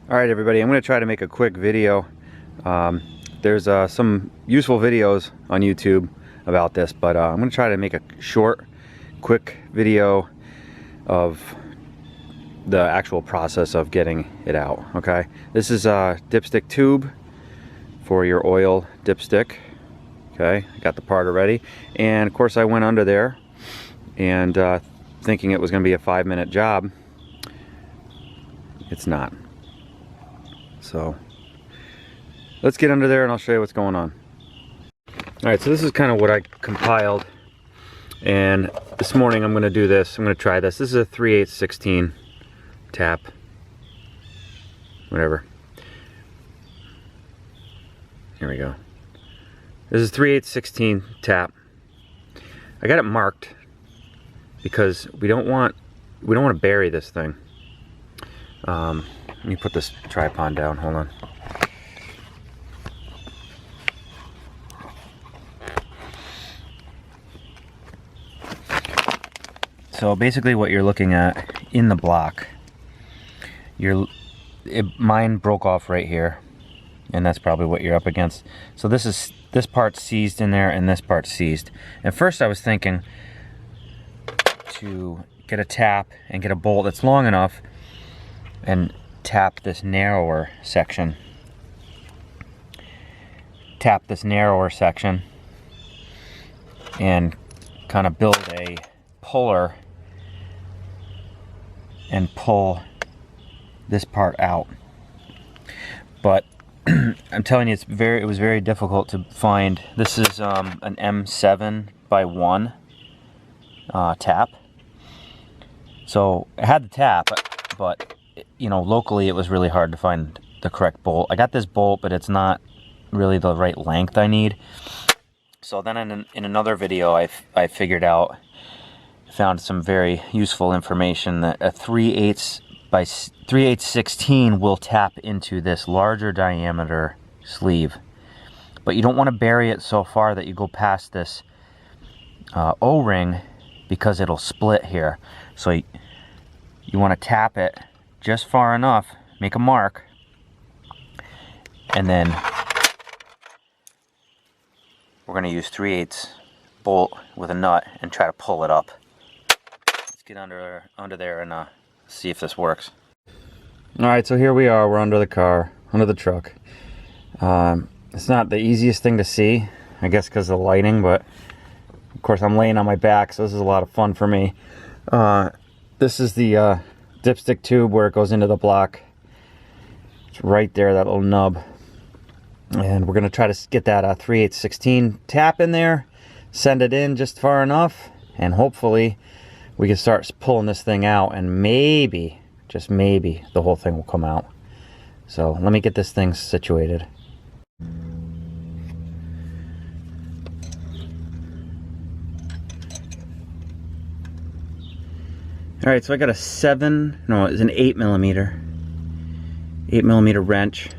Alright everybody, I'm going to try to make a quick video. There's some useful videos on YouTube about this, but I'm going to try to make a short, quick video of the actual process of getting it out. Okay, this is a dipstick tube for your oil dipstick. Okay, I got the part already, and of course I went under there and thinking it was going to be a 5-minute job. It's not. So let's get under there and I'll show you what's going on. Alright, so this is kind of what I compiled, and this morning I'm going to do this. I'm going to try this. This is a 3/8/16 tap, whatever. Here we go. This is 3/8/16 tap. I got it marked because we don't want to bury this thing. Let me put this tripod down, hold on. So basically what you're looking at in the block, mine broke off right here, and that's probably what you're up against. So this part's seized in there and this part's seized. At first I was thinking to get a tap and get a bolt that's long enough and tap this narrower section. Tap this narrower section and kind of build a puller and pull this part out. But I'm telling you, it was very difficult to find. This is an M7x1 tap. So I had the tap, but you know, locally it was really hard to find the correct bolt. I got this bolt, but it's not really the right length I need. So then in another video I figured out, found some very useful information that a 3/8/16 will tap into this larger diameter sleeve. But you don't want to bury it so far that you go past this O-ring, because it'll split here. So you want to tap it just far enough, make a mark, and then we're going to use 3/8 bolt with a nut and try to pull it up. Let's get under there and see if this works. Alright, so here we are, we're under the car, under the truck. It's not the easiest thing to see, I guess because of the lighting, but of course I'm laying on my back, so this is a lot of fun for me. This is the dipstick tube where it goes into the block. It's right there, that little nub. And we're going to try to get that 3/8/16 tap in there, send it in just far enough, and hopefully we can start pulling this thing out, and maybe, just maybe, the whole thing will come out. So let me get this thing situated. Alright, so I got it's an 8mm wrench.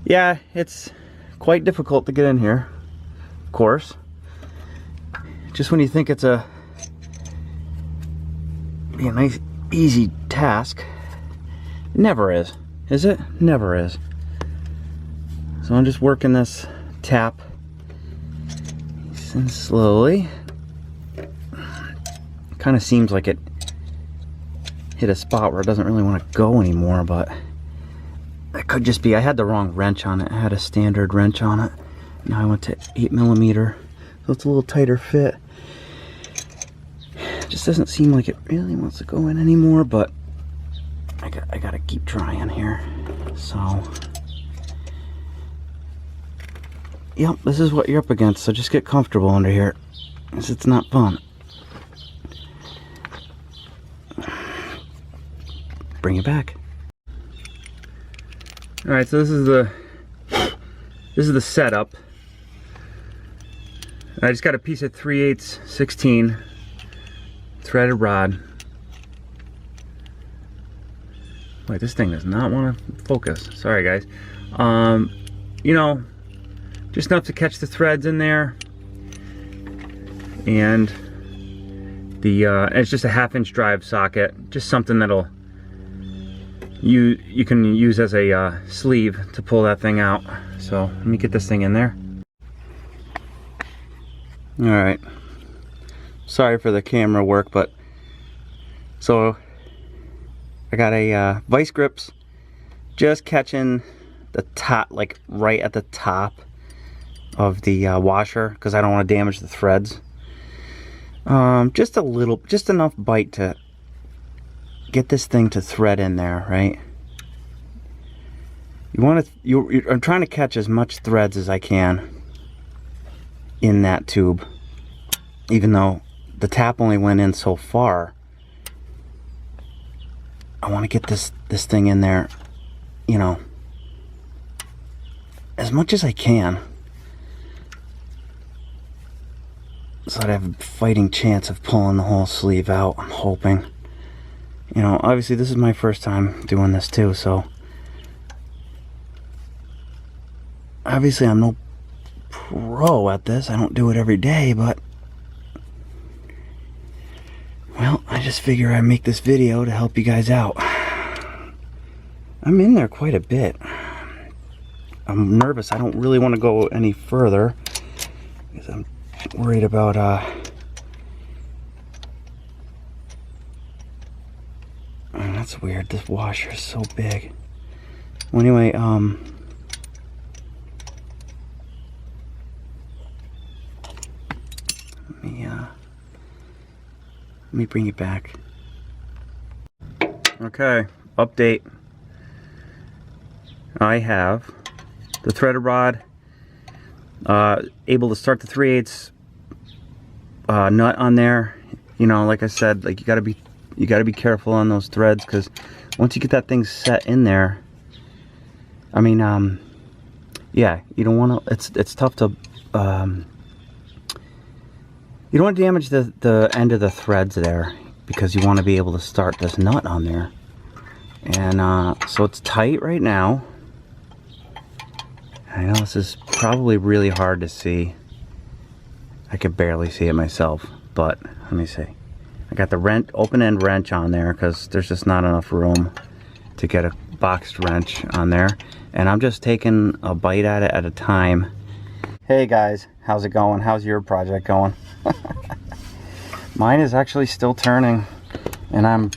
It's quite difficult to get in here, of course. Just when you think it's be a nice easy task, it never is it? Never is. So I'm just working this tap nice and slowly. Kind of seems like it hit a spot where it doesn't really want to go anymore, but that could just be I had the wrong wrench on it. I had a standard wrench on it. Now I went to 8mm, so it's a little tighter fit. It just doesn't seem like it really wants to go in anymore, but I gotta keep trying here. So yep, this is what you're up against, so just get comfortable under here, because it's not fun. Bring it back. Alright, so this is the setup. I just got a piece of 3/8/16 threaded rod. Wait, this thing does not want to focus. Sorry guys. You know, just enough to catch the threads in there, and it's just a 1/2 inch drive socket, just something that'll you can use as a sleeve to pull that thing out. So let me get this thing in there. All right, sorry for the camera work, but so I got a vice grips just catching the top, like right at the top of the washer, because I don't want to damage the threads. Just a little, just enough bite to get this thing to thread in there, right? You want to, I'm trying to catch as much threads as I can in that tube, even though the tap only went in so far. I want to get this thing in there, you know, as much as I can, so that I have a fighting chance of pulling the whole sleeve out. I'm hoping. You know, obviously this is my first time doing this too, so obviously I'm no pro at this. I don't do it every day, but well, I just figure I make this video to help you guys out. I'm in there quite a bit. I'm nervous. I don't really want to go any further because I'm worried about that's weird. This washer is so big. Well, anyway, let me bring it back. Okay, update. I have the threaded rod, able to start the 3/8 nut on there. You know, like I said, like you gotta be careful on those threads, because once you get that thing set in there, I mean, yeah, you don't want to. It's tough to. You don't want to damage the end of the threads there, because you want to be able to start this nut on there. And so it's tight right now. I know this is probably really hard to see. I can barely see it myself, but let me see. I got the open end wrench on there because there's just not enough room to get a boxed wrench on there. And I'm just taking a bite at it at a time. Hey guys, how's it going? How's your project going? Mine is actually still turning, and I'm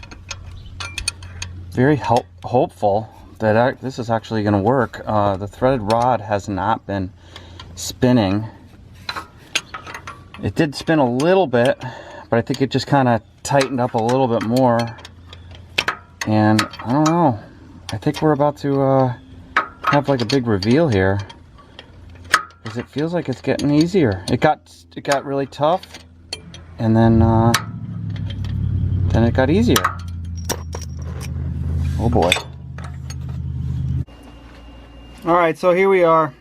very hopeful that this is actually going to work. The threaded rod has not been spinning. It did spin a little bit, but I think it just kind of tightened up a little bit more. And I don't know. I think we're about to have like a big reveal here, because it feels like it's getting easier. It got really tough, and then it got easier. Oh boy. Alright, so here we are.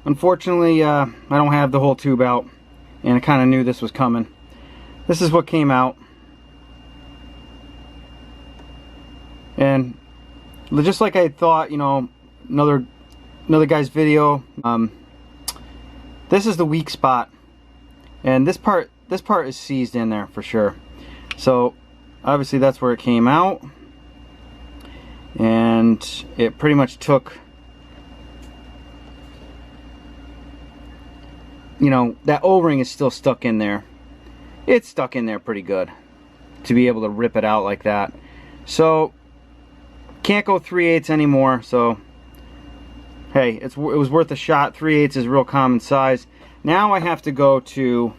Unfortunately, I don't have the whole tube out, and I kind of knew this was coming. This is what came out. And just like I thought, you know, another guy's video, this is the weak spot. And this part is seized in there for sure. So obviously that's where it came out. And it pretty much took, you know, that O-ring is still stuck in there. It's stuck in there pretty good to be able to rip it out like that. So can't go 3/8 anymore. So hey, it was worth a shot. 3/8 is real common size. Now I have to go to,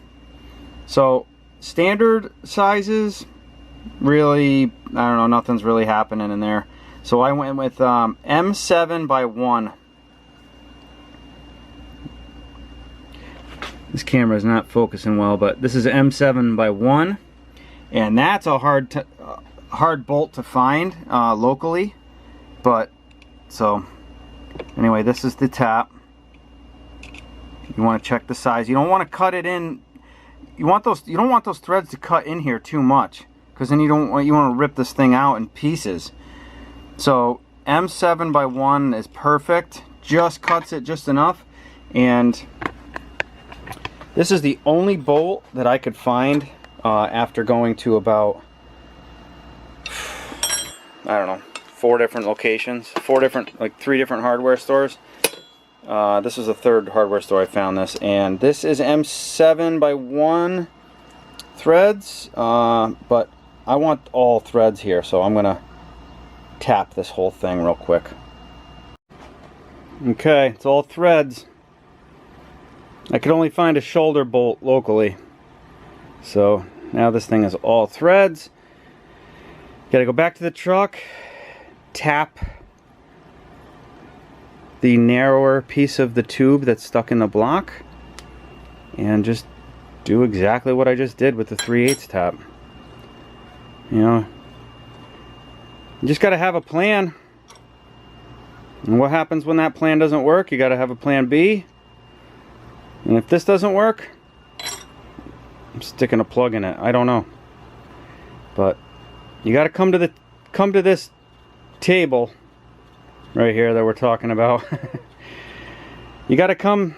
so standard sizes, really, I don't know, nothing's really happening in there. So I went with M7 by 1. This camera is not focusing well, but this is M7 by 1, and that's a hard bolt to find locally. But so anyway, this is the tap. You want to check the size. You don't want to cut it in. You don't want those threads to cut in here too much, because then you want to rip this thing out in pieces. So M7 by 1 is perfect. Just cuts it just enough. And this is the only bolt that I could find after going to about, I don't know, 4 different locations, 3 different hardware stores. This was the 3rd hardware store I found this, and this is M7x1 threads, but I want all threads here, so I'm gonna tap this whole thing real quick. Okay, it's all threads. I could only find a shoulder bolt locally, so now this thing is all threads. Gotta go back to the truck, tap the narrower piece of the tube that's stuck in the block, and just do exactly what I just did with the 3/8 tap. You know, you just gotta have a plan. And what happens when that plan doesn't work? You gotta have a plan B. And if this doesn't work, I'm sticking a plug in it. I don't know. But you gotta come to this table right here that we're talking about. You gotta come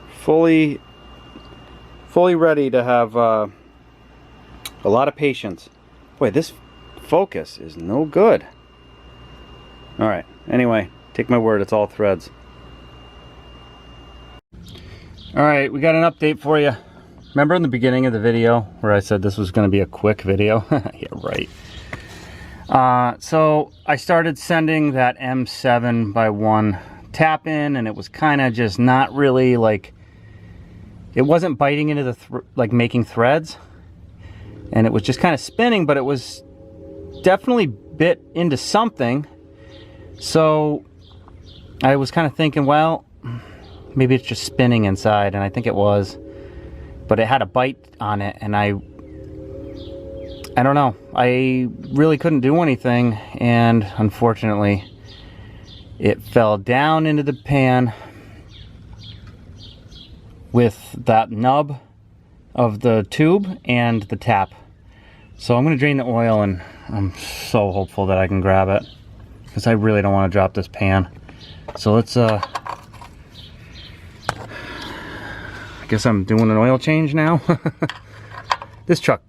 fully ready to have a lot of patience. Boy, this focus is no good. Alright, anyway, take my word, it's all threads. Alright, we got an update for you. Remember in the beginning of the video where I said this was going to be a quick video? Yeah, right. So I started sending that M7x1 tap in, and it was kind of just not really like, it wasn't biting into the like making threads, and it was just kind of spinning, but it was definitely bit into something. So I was kind of thinking, well, maybe it's just spinning inside, and I think it was, but it had a bite on it, and I don't know, I really couldn't do anything, and unfortunately it fell down into the pan with that nub of the tube and the tap. So I'm going to drain the oil, and I'm so hopeful that I can grab it, because I really don't want to drop this pan. So let's I guess I'm doing an oil change now. This truck,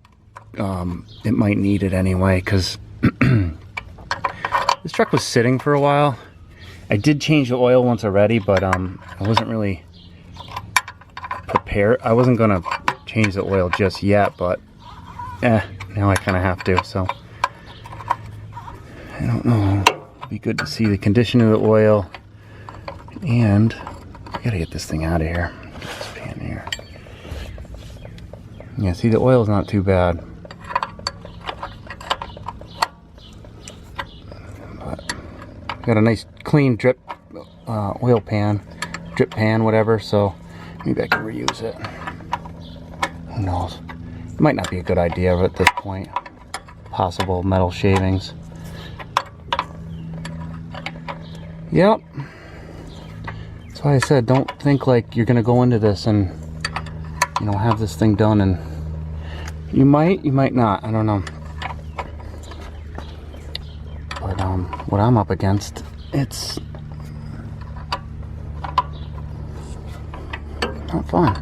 it might need it anyway, because this truck was sitting for a while. I did change the oil once already, but I wasn't really prepared. I wasn't gonna change the oil just yet, but now I kind of have to. So I don't know. It'd be good to see the condition of the oil, and I gotta get this thing out of here. Get this pan here. Yeah, see, the oil's not too bad. But got a nice clean drip oil pan, drip pan, whatever, so maybe I can reuse it. Who knows? It might not be a good idea at this point. Possible metal shavings. Yep. That's why I said, don't think like you're gonna go into this and, you know, have this thing done, and you might not, I don't know. But what I'm up against, it's not fun.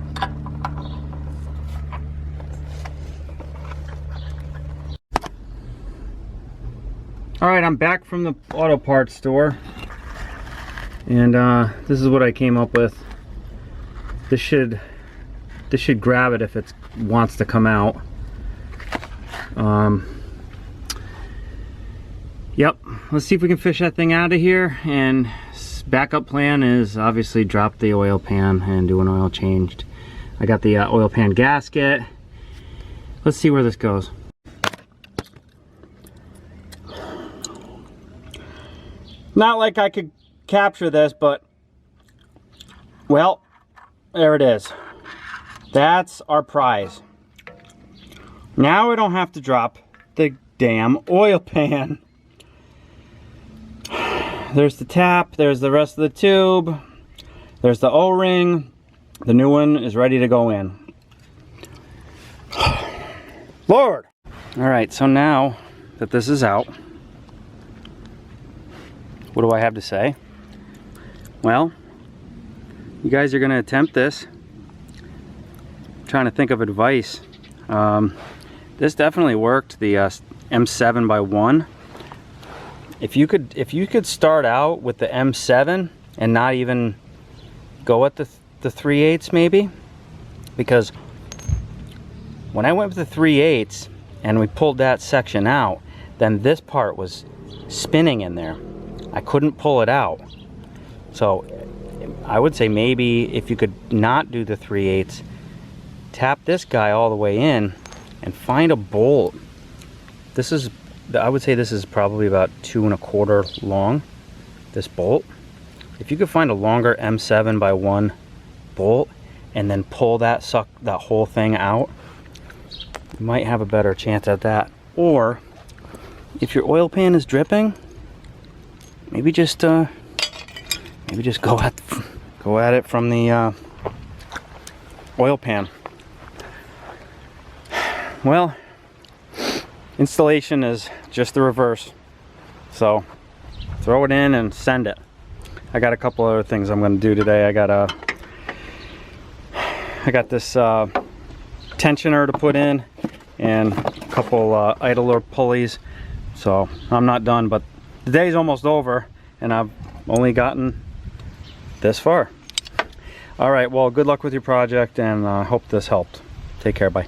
Alright, I'm back from the auto parts store, and this is what I came up with. This should grab it if it wants to come out. Yep, let's see if we can fish that thing out of here, and backup plan is obviously drop the oil pan and do an oil change. I got the oil pan gasket. Let's see where this goes. Not like I could capture this, but well, there it is. That's our prize. Now we don't have to drop the damn oil pan. There's the tap, there's the rest of the tube, there's the O-ring. The new one is ready to go in. Lord! Alright, so now that this is out, what do I have to say? Well, you guys are going to attempt this. I'm trying to think of advice. This definitely worked, the M7x1. If you could start out with the M7 and not even go at the 3/8 maybe, because when I went with the 3/8 and we pulled that section out, then this part was spinning in there. I couldn't pull it out. So I would say maybe if you could not do the 3/8, tap this guy all the way in and find a bolt. This is, I would say this is probably about 2 1/4 long, this bolt. If you could find a longer M7x1 bolt and then pull that whole thing out, you might have a better chance at that. Or if your oil pan is dripping, maybe just go at it from the oil pan. Well, installation is just the reverse. So throw it in and send it. I got a couple other things I'm going to do today. I got this tensioner to put in and a couple idler pulleys. So I'm not done, but the day's almost over and I've only gotten this far. All right, well, good luck with your project, and I hope this helped. Take care, bye.